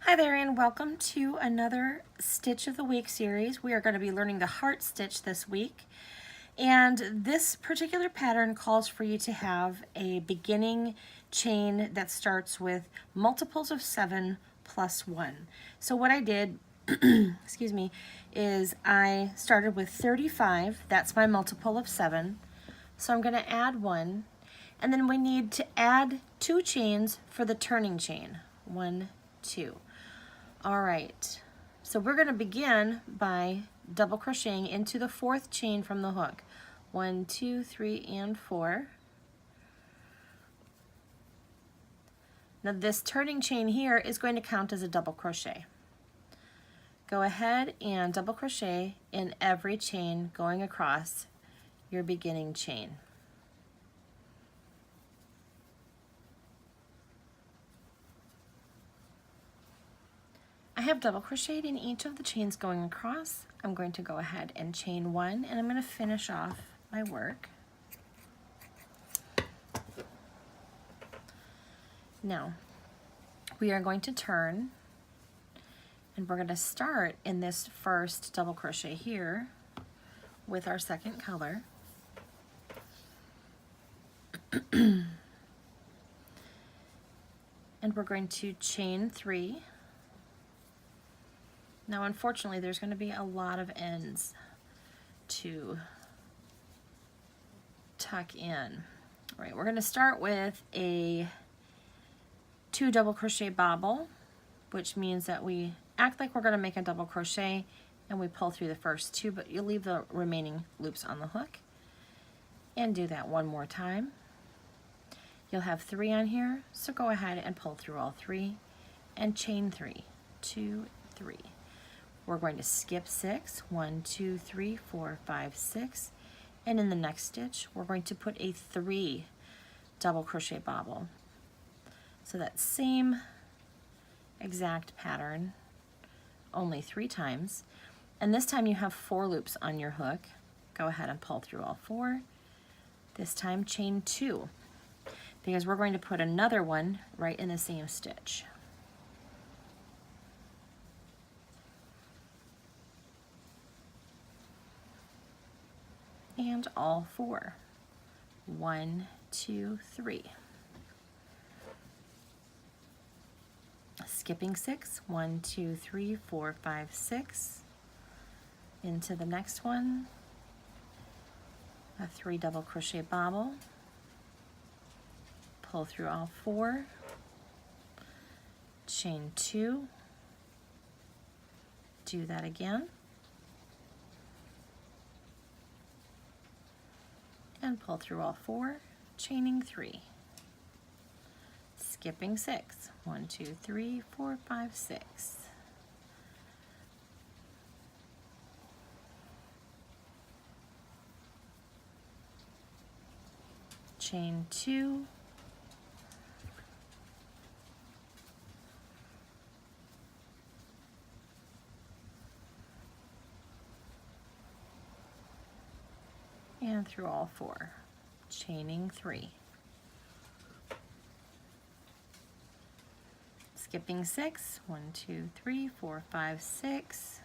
Hi there and welcome to another Stitch of the Week series. We are going to be learning the heart stitch this week. And this particular pattern calls for you to have a beginning chain that starts with multiples of 7 plus 1. So what I did, excuse me, is I started with 35. That's my multiple of 7. So I'm going to add 1. And then we need to add 2 chains for the turning chain. 1, 2. All right, so we're going to begin by double crocheting into the 4th chain from the hook. 1, 2, 3, and 4. Now this turning chain here is going to count as a double crochet. Go ahead and double crochet in every chain going across your beginning chain. I have double crocheted in each of the chains going across. I'm going to go ahead and chain 1, and I'm going to finish off my work. Now, we are going to turn, and we're going to start in this first double crochet here with our second color. And we're going to chain 3. Now, unfortunately, there's going to be a lot of ends to tuck in. All right, we're going to start with a 2 double crochet bobble, which means that we act like we're going to make a double crochet and we pull through the first 2, but you'll leave the remaining loops on the hook. And do that one more time. You'll have 3 on here, so go ahead and pull through all 3 and chain 3, 2, 3. We're going to skip 6, 1, 2, 3, 4, 5, 6, and in the next stitch, we're going to put a 3 double crochet bobble. So that same exact pattern, only 3 times, and this time you have 4 loops on your hook. Go ahead and pull through all 4. This time chain 2, because we're going to put another one right in the same stitch. And all 4. 1, 2, 3. Skipping 6, 1, 2, 3, 4, 5, 6. Into the next one, a 3 double crochet bobble. Pull through all 4. Chain 2. Do that again. And pull through all 4, chaining 3. Skipping 6, 1, 2, 3, 4, 5, 6. Chain 2. And through all 4, chaining 3. Skipping 6, 1, 2, 3, 4, 5, 6.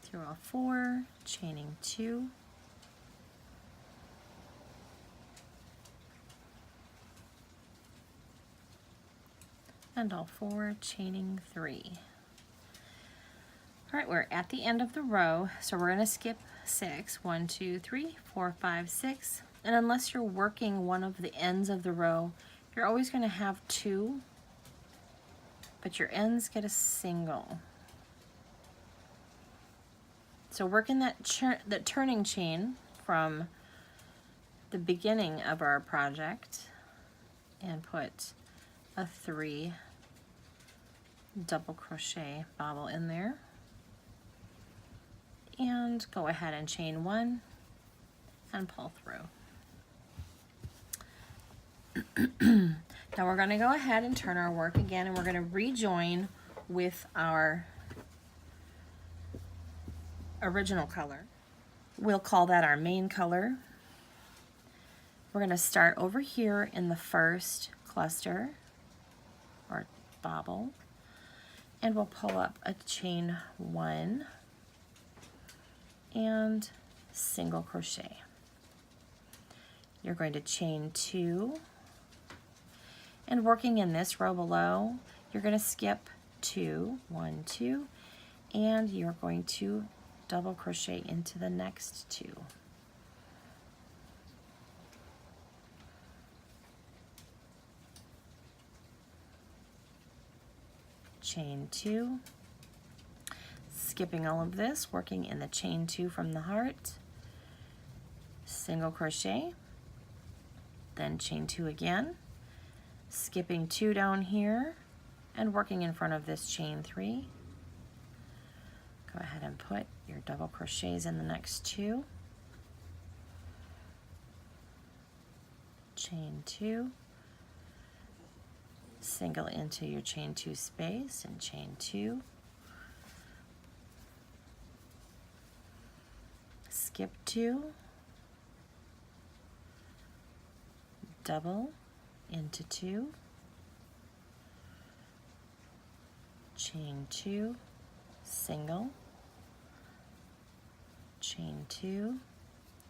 Through all 4, chaining 2. And all 4, chaining 3. All right, we're at the end of the row, so we're going to skip 6, 1, 2, 3, 4, 5, 6. And unless you're working one of the ends of the row, you're always going to have 2, but your ends get a single. So work in that turning chain from the beginning of our project and put a 3 double crochet bobble in there, and go ahead and chain 1 and pull through. Now we're going to go ahead and turn our work again, and we're going to rejoin with our original color. We'll call that our main color. We're going to start over here in the first cluster or bobble, and we'll pull up a chain 1 and single crochet. You're going to chain 2, and working in this row below, you're going to skip 2, 1, 2, and you're going to double crochet into the next 2. Chain 2, skipping all of this, working in the chain 2 from the heart, single crochet, then chain 2 again, skipping 2 down here, and working in front of this chain 3. Go ahead and put your double crochets in the next 2, chain 2, single into your chain 2 space and chain 2, skip 2, double into 2, chain 2, single, chain 2,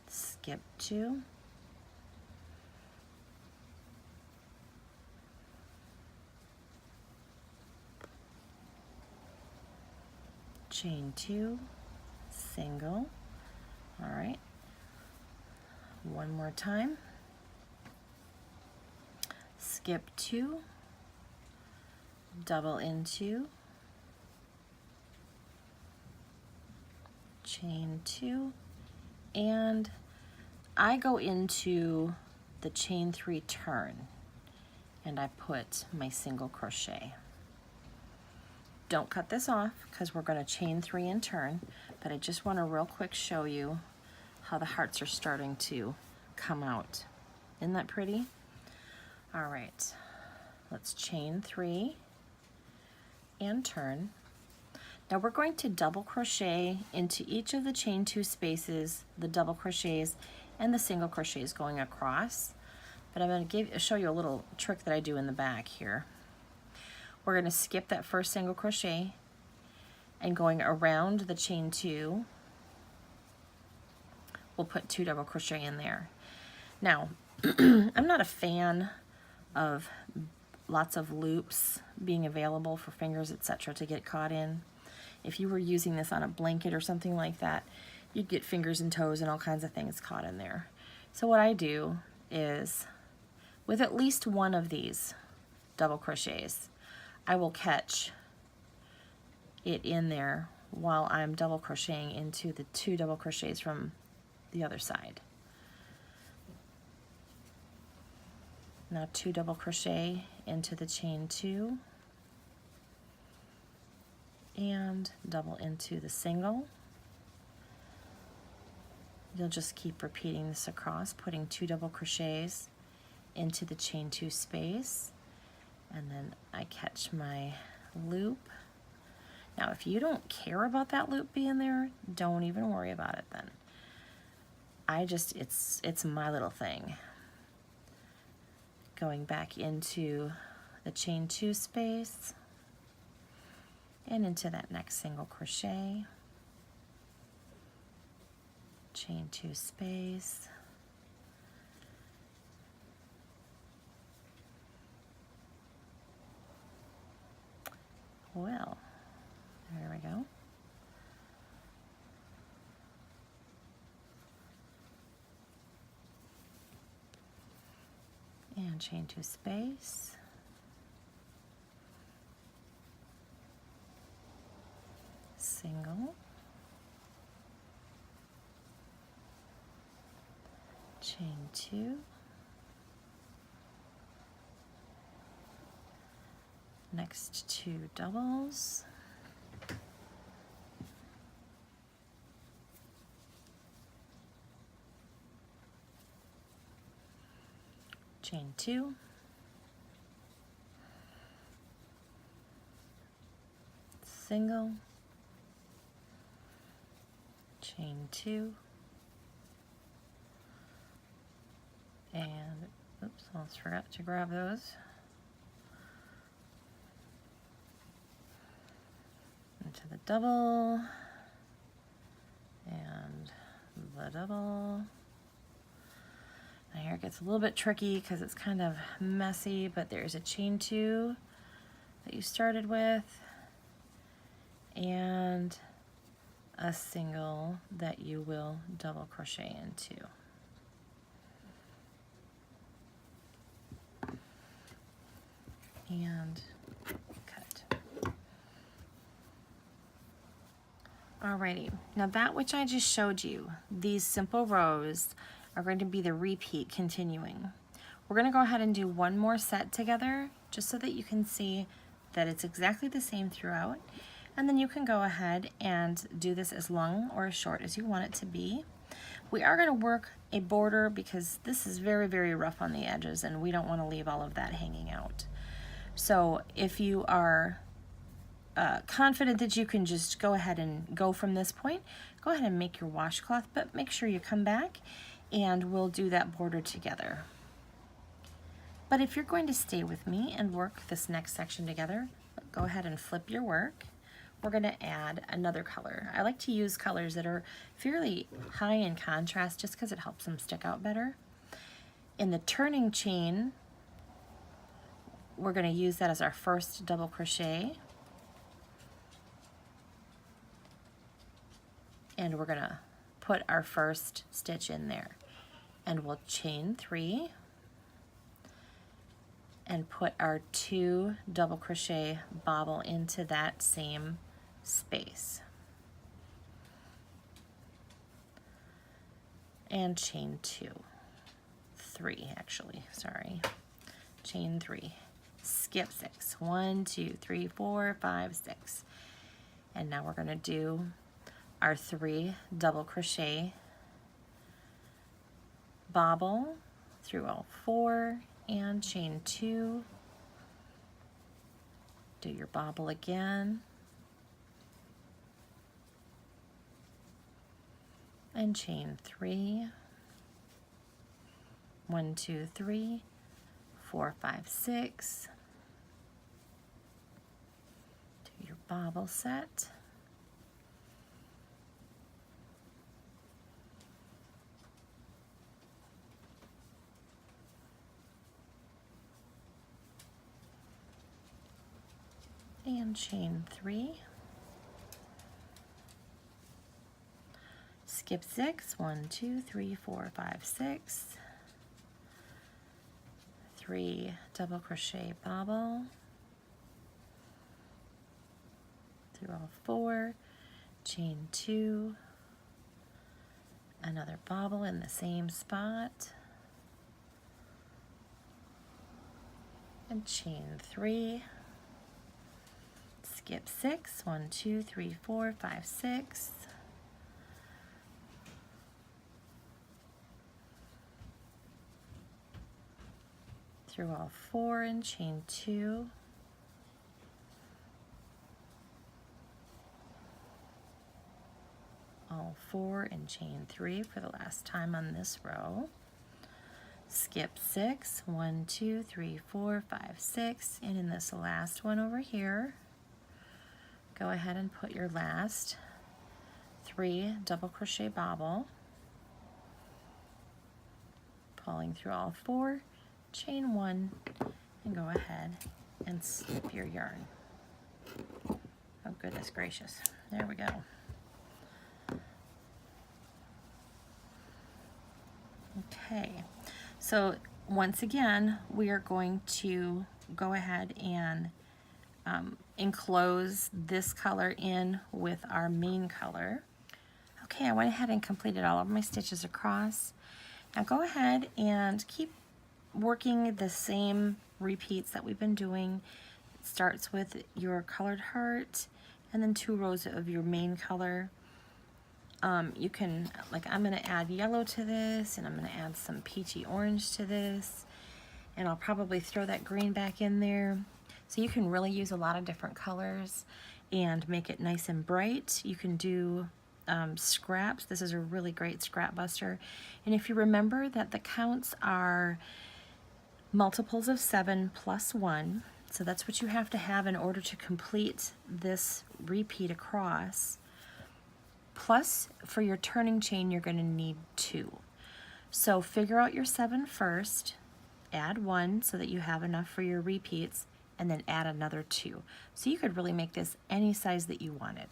skip 2, chain 2, single. All right, one more time. Skip 2, double into, chain 2, and I go into the chain 3 turn and I put my single crochet. Don't cut this off because we're going to chain 3 and turn, but I just want to real quick show you how the hearts are starting to come out. Isn't that pretty? All right, let's chain 3 and turn. Now we're going to double crochet into each of the chain 2 spaces, the double crochets and the single crochets going across, but I'm going to show you a little trick that I do in the back here. We're going to skip that first single crochet and going around the chain 2, we'll put 2 double crochet in there. Now, I'm not a fan of lots of loops being available for fingers, etc. to get caught in. If you were using this on a blanket or something like that, you'd get fingers and toes and all kinds of things caught in there. So what I do is, with at least one of these double crochets, I will catch it in there while I'm double crocheting into the 2 double crochets from the other side. Now 2 double crochet into the chain 2 and double into the single. You'll just keep repeating this across, putting 2 double crochets into the chain 2 space, and then I catch my loop. Now if you don't care about that loop being there, don't even worry about it then. It's my little thing. Going back into the chain 2 space and into that next single crochet, chain 2 space, well, there we go. And chain 2 space, single, chain 2, next 2 doubles, chain 2, single, chain 2, and Oops, almost forgot to grab those. Into the double and the double. Now here it gets a little bit tricky because it's kind of messy, but there's a chain 2 that you started with and a single that you will double crochet into. And cut. Alrighty, now that which I just showed you, these simple rows are going to be the repeat continuing. We're going to go ahead and do one more set together just so that you can see that it's exactly the same throughout, and then you can go ahead and do this as long or as short as you want it to be. We are going to work a border because this is very, very rough on the edges and we don't want to leave all of that hanging out. So if you are confident that you can just go ahead and go from this point, go ahead and make your washcloth, but make sure you come back and we'll do that border together. But if you're going to stay with me and work this next section together, go ahead and flip your work. We're going to add another color. I like to use colors that are fairly high in contrast just because it helps them stick out better. In the turning chain, we're going to use that as our first double crochet. And we're going to put our first stitch in there. And we'll chain 3 and put our 2 double crochet bobble into that same space. And chain 3 actually, sorry. Chain 3. Skip 6. 1, 2, 3, 4, 5, 6. And now we're going to do our 3 double crochet bobble through all 4 and chain 2. Do your bobble again and chain 3. 1, 2, 3, 4, 5, 6. Do your bobble set. And chain 3. Skip 6. 1, 2, 3, 4, 5, 6. 3 double crochet bobble through all 4, chain 2, another bobble in the same spot, and chain 3. Skip 6. 1, 2, 3, 4, 5, 6. Through all 4 and chain 2. All 4 and chain 3 for the last time on this row. Skip 6. 1, 2, 3, 4, 5, 6. And in this last one over here, go ahead and put your last 3 double crochet bobble, pulling through all 4, chain 1, and go ahead and snip your yarn. Oh goodness gracious, there we go. Okay, so once again we are going to go ahead and enclose this color in with our main color. Okay, I went ahead and completed all of my stitches across. Now go ahead and keep working the same repeats that we've been doing. It starts with your colored heart and then 2 rows of your main color. You can, like, I'm going to add yellow to this, and I'm going to add some peachy orange to this, and I'll probably throw that green back in there. So you can really use a lot of different colors and make it nice and bright. You can do scraps. This is a really great scrap buster. And if you remember that the counts are multiples of 7 plus 1. So that's what you have to have in order to complete this repeat across. Plus, for your turning chain, you're going to need 2. So figure out your 7 first, add 1 so that you have enough for your repeats, and then add another 2. So you could really make this any size that you wanted.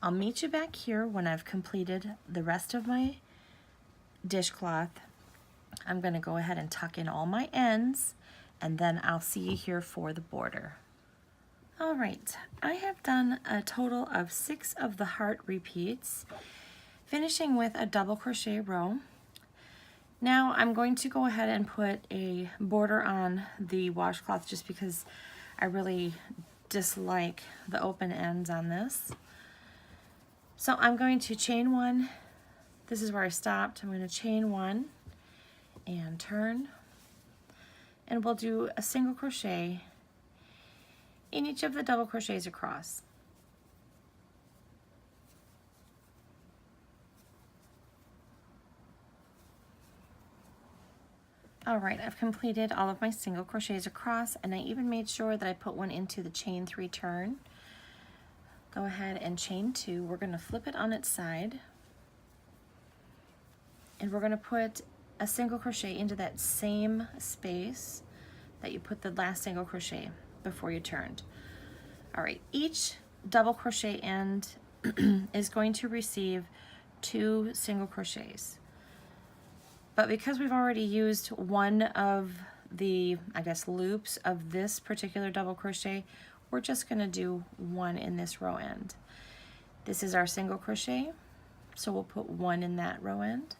I'll meet you back here when I've completed the rest of my dishcloth. I'm going to go ahead and tuck in all my ends, and then I'll see you here for the border. All right, I have done a total of 6 of the heart repeats, finishing with a double crochet row. Now I'm going to go ahead and put a border on the washcloth just because I really dislike the open ends on this. So I'm going to chain 1. This is where I stopped. I'm going to chain 1 and turn, and we'll do a single crochet in each of the double crochets across. All right, I've completed all of my single crochets across, and I even made sure that I put one into the chain 3 turn. Go ahead and chain 2. We're going to flip it on its side, and we're going to put a single crochet into that same space that you put the last single crochet before you turned. All right, each double crochet end is going to receive 2 single crochets. But because we've already used one of the, I guess, loops of this particular double crochet, we're just going to do 1 in this row end. This is our single crochet, so we'll put 1 in that row end.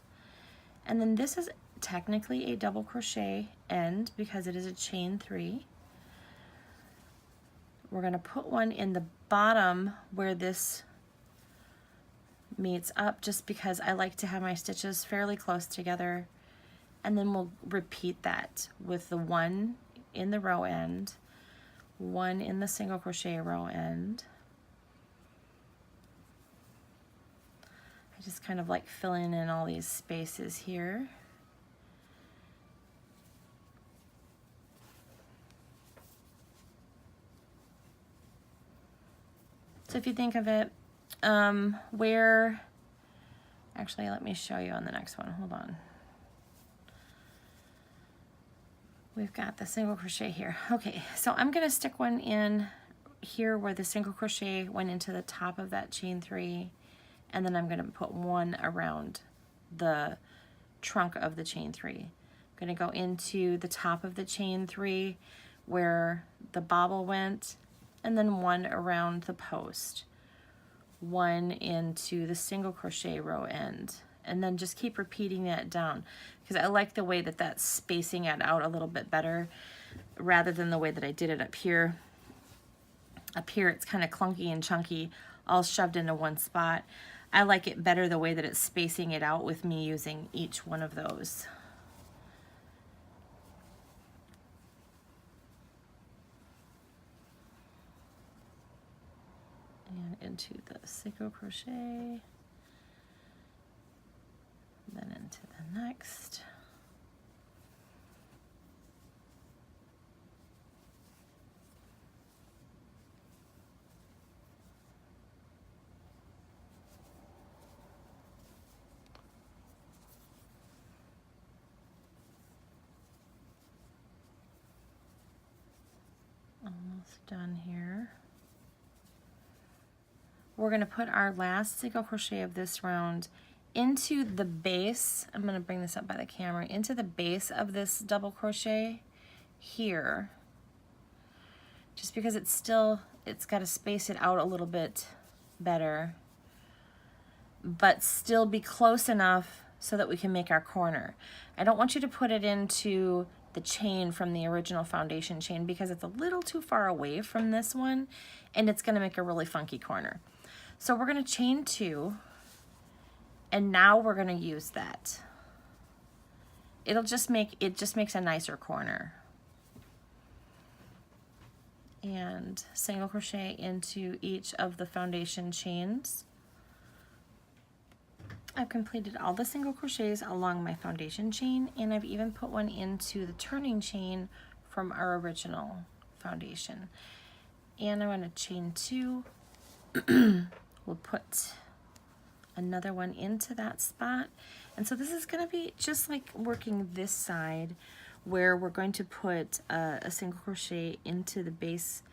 And then this is technically a double crochet end because it is a chain 3. We're going to put 1 in the bottom where this meets up just because I like to have my stitches fairly close together, and then we'll repeat that with the 1 in the row end, 1 in the single crochet row end. I just kind of like filling in all these spaces here. So if you think of it, where, actually let me show you on the next one, hold on. We've got the single crochet here. Okay, so I'm gonna stick one in here where the single crochet went into the top of that chain 3, and then I'm gonna put 1 around the trunk of the chain 3. I'm gonna go into the top of the chain 3 where the bobble went, and then 1 around the post, 1 into the single crochet row end, and then just keep repeating that down because I like the way that that's spacing it out a little bit better rather than the way that I did it up here. Up here it's kind of clunky and chunky, all shoved into one spot. I like it better the way that it's spacing it out with me using each one of those. And into the single crochet, then into the next. Almost done here. We're going to put our last single crochet of this round into the base. I'm going to bring this up by the camera, into the base of this double crochet here, just because it's got to space it out a little bit better, but still be close enough so that we can make our corner. I don't want you to put it into the chain from the original foundation chain because it's a little too far away from this one, and it's going to make a really funky corner. So we're going to chain 2, and now we're going to use that. It just makes a nicer corner. And single crochet into each of the foundation chains. I've completed all the single crochets along my foundation chain, and I've even put one into the turning chain from our original foundation. And I'm going to chain 2. We'll put another one into that spot. And so this is going to be just like working this side, where we're going to put a single crochet into the base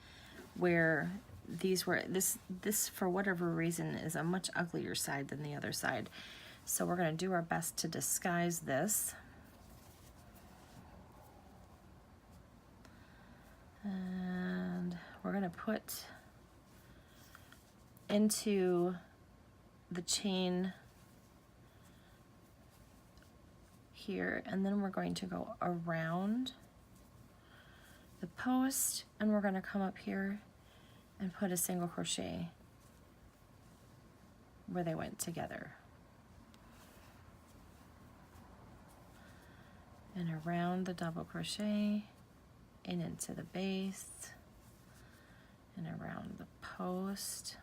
where these were, this for whatever reason is a much uglier side than the other side. So we're going to do our best to disguise this. And we're going to put into the chain here, and then we're going to go around the post, and we're going to come up here and put a single crochet where they went together. And around the double crochet and into the base and around the post.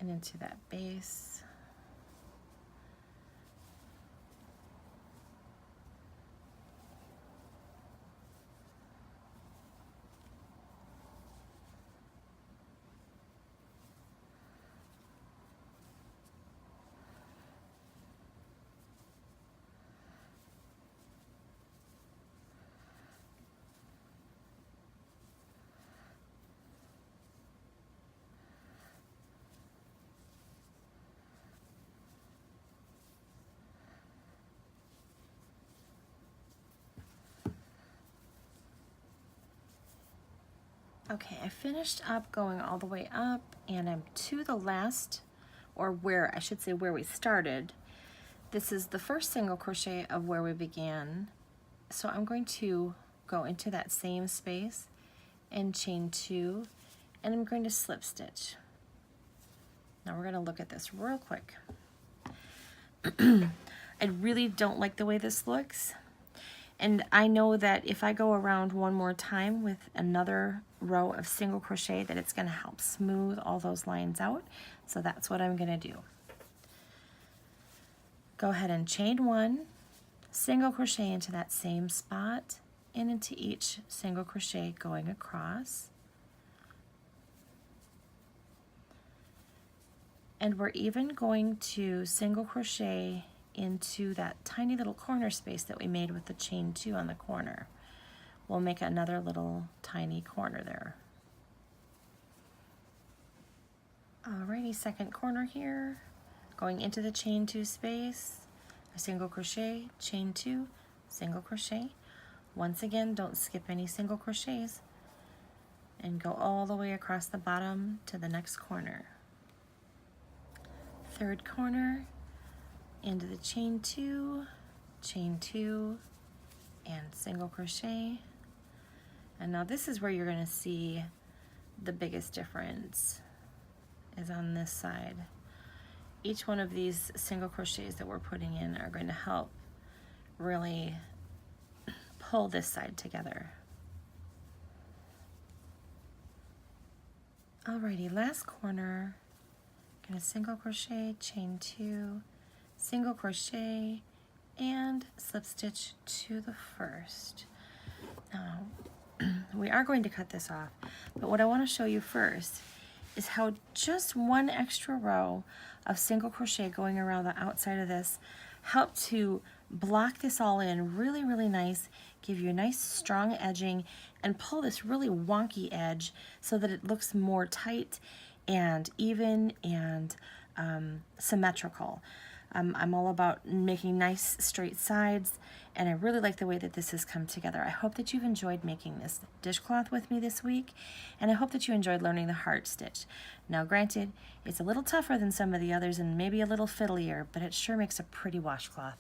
And into that base. Okay, I finished up going all the way up, and I'm to the last, or where, I should say where we started. This is the first single crochet of where we began. So I'm going to go into that same space and chain 2, and I'm going to slip stitch. Now we're going to look at this real quick. I really don't like the way this looks. And I know that if I go around one more time with another row of single crochet, that it's going to help smooth all those lines out. So that's what I'm going to do. Go ahead and chain 1, single crochet into that same spot, and into each single crochet going across. And we're even going to single crochet into that tiny little corner space that we made with the chain 2 on the corner. We'll make another little tiny corner there. Alrighty, second corner here, going into the chain 2 space, a single crochet, chain 2, single crochet. Once again, don't skip any single crochets, and go all the way across the bottom to the next corner. Third corner, into the chain 2, and single crochet. And now this is where you're going to see the biggest difference, is on this side. Each one of these single crochets that we're putting in are going to help really pull this side together. Alrighty, last corner, gonna single crochet, chain 2, single crochet, and slip stitch to the first. Now, we are going to cut this off, but what I want to show you first is how just one extra row of single crochet going around the outside of this help to block this all in really, really nice, give you a nice strong edging, and pull this really wonky edge so that it looks more tight and even and symmetrical. I'm all about making nice straight sides, and I really like the way that this has come together. I hope that you've enjoyed making this dishcloth with me this week, and I hope that you enjoyed learning the heart stitch. Now granted, it's a little tougher than some of the others and maybe a little fiddlier, but it sure makes a pretty washcloth.